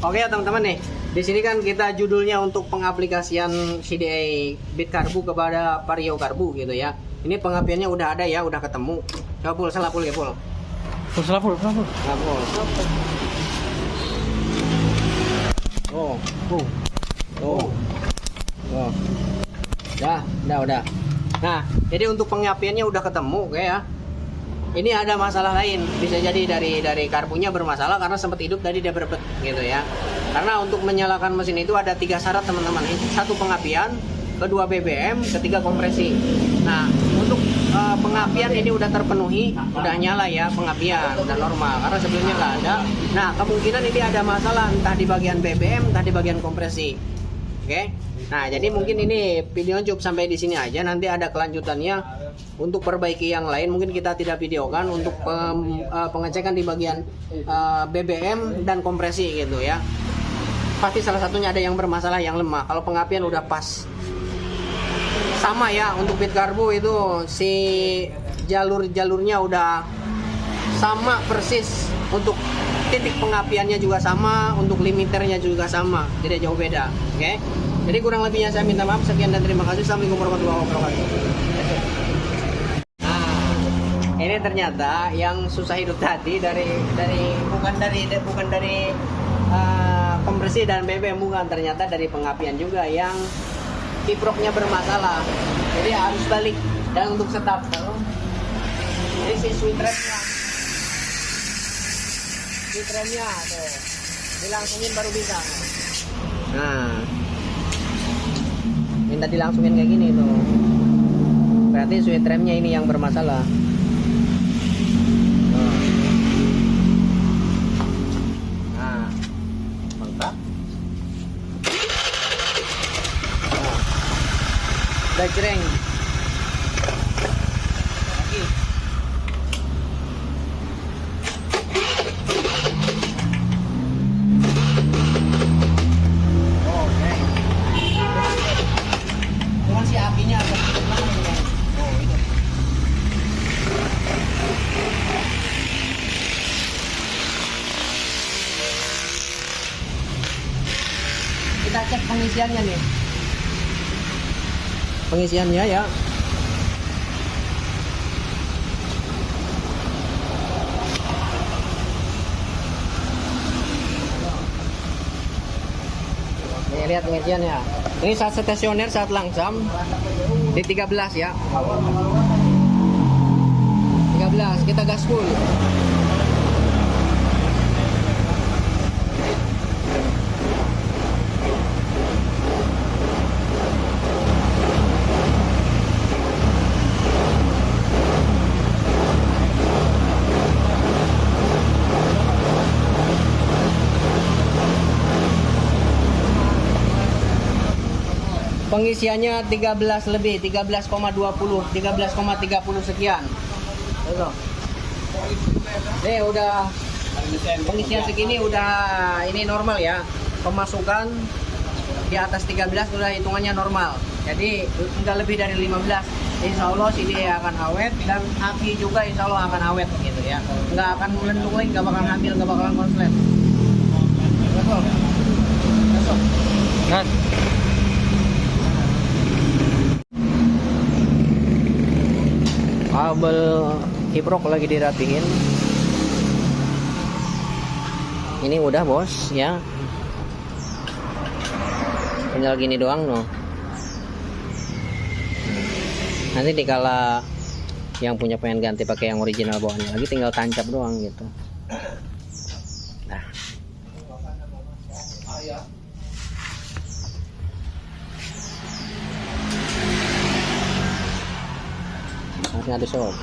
[SPEAKER 1] Oke ya teman-teman nih. Di sini kan kita judulnya untuk pengaplikasian CDA bit karbu kepada vario karbu gitu ya. Ini pengapiannya udah ada ya, udah ketemu. Coba pul, salah pul ya pul.
[SPEAKER 2] Salah pul.
[SPEAKER 1] Udah. Nah, jadi untuk pengapiannya udah ketemu kayak ya. Ini ada masalah lain, bisa jadi dari karbunya bermasalah karena sempat hidup tadi dia berbet gitu ya. Karena untuk menyalakan mesin itu ada 3 syarat teman-teman. Satu pengapian, kedua BBM, ketiga kompresi. Nah, untuk pengapian ini udah terpenuhi, udah nyala ya pengapian, udah normal karena sebelumnya nggak ada. Nah, kemungkinan ini ada masalah entah di bagian BBM, entah di bagian kompresi. Oke. Nah, jadi mungkin ini video cukup sampai di sini aja. Nanti ada kelanjutannya untuk perbaiki yang lain. Mungkin kita tidak videokan untuk pengecekan di bagian BBM dan kompresi gitu ya. Pasti salah satunya ada yang bermasalah, yang lemah. Kalau pengapian udah pas. Sama ya untuk bit karbu itu si jalurnya udah sama persis, untuk titik pengapiannya juga sama, untuk limiternya juga sama, tidak jauh beda. Oke. Jadi kurang lebihnya saya minta maaf. Sekian dan terima kasih. Assalamualaikum warahmatullahi wabarakatuh. Nah, ini ternyata yang susah hidup tadi bukan dari kompresi dan BBM, bukan, ternyata dari pengapian juga yang kiproknya bermasalah, jadi harus balik. Dan untuk setup ini si switch remnya tuh dilangsungin baru bisa. Nah, minta dilangsungin kayak gini tuh, berarti switch remnya ini yang bermasalah. Nah, mantap. Udah jreng. Lagi. Oke. Cuman si apinya agak sedikit lama ya. Oh, itu. Kita cek pengisiannya nih. Pengisiannya ya. Nih, lihat pengisiannya. Ini saat stasioner, saat langsam di 13 ya. 13 kita gas full. Pengisiannya 13 lebih, 13,20, 13,30 sekian. Tuh. Udah pengisian segini udah ini normal ya. Pemasukan di atas 13 udah hitungannya normal. Jadi enggak lebih dari 15. Insya Allah CDA akan awet dan aki juga insya Allah akan awet gitu ya. Nggak akan melendung lagi, nggak bakalan hamil, nggak bakalan konslet. Masuk. Kan? Kabel kiprok lagi dirapihin. Ini udah bos ya. Tinggal gini doang loh. Nanti dikala yang punya pengen ganti pakai yang original bawaannya lagi, tinggal tancap doang gitu. Nah. Harusnya ada sob.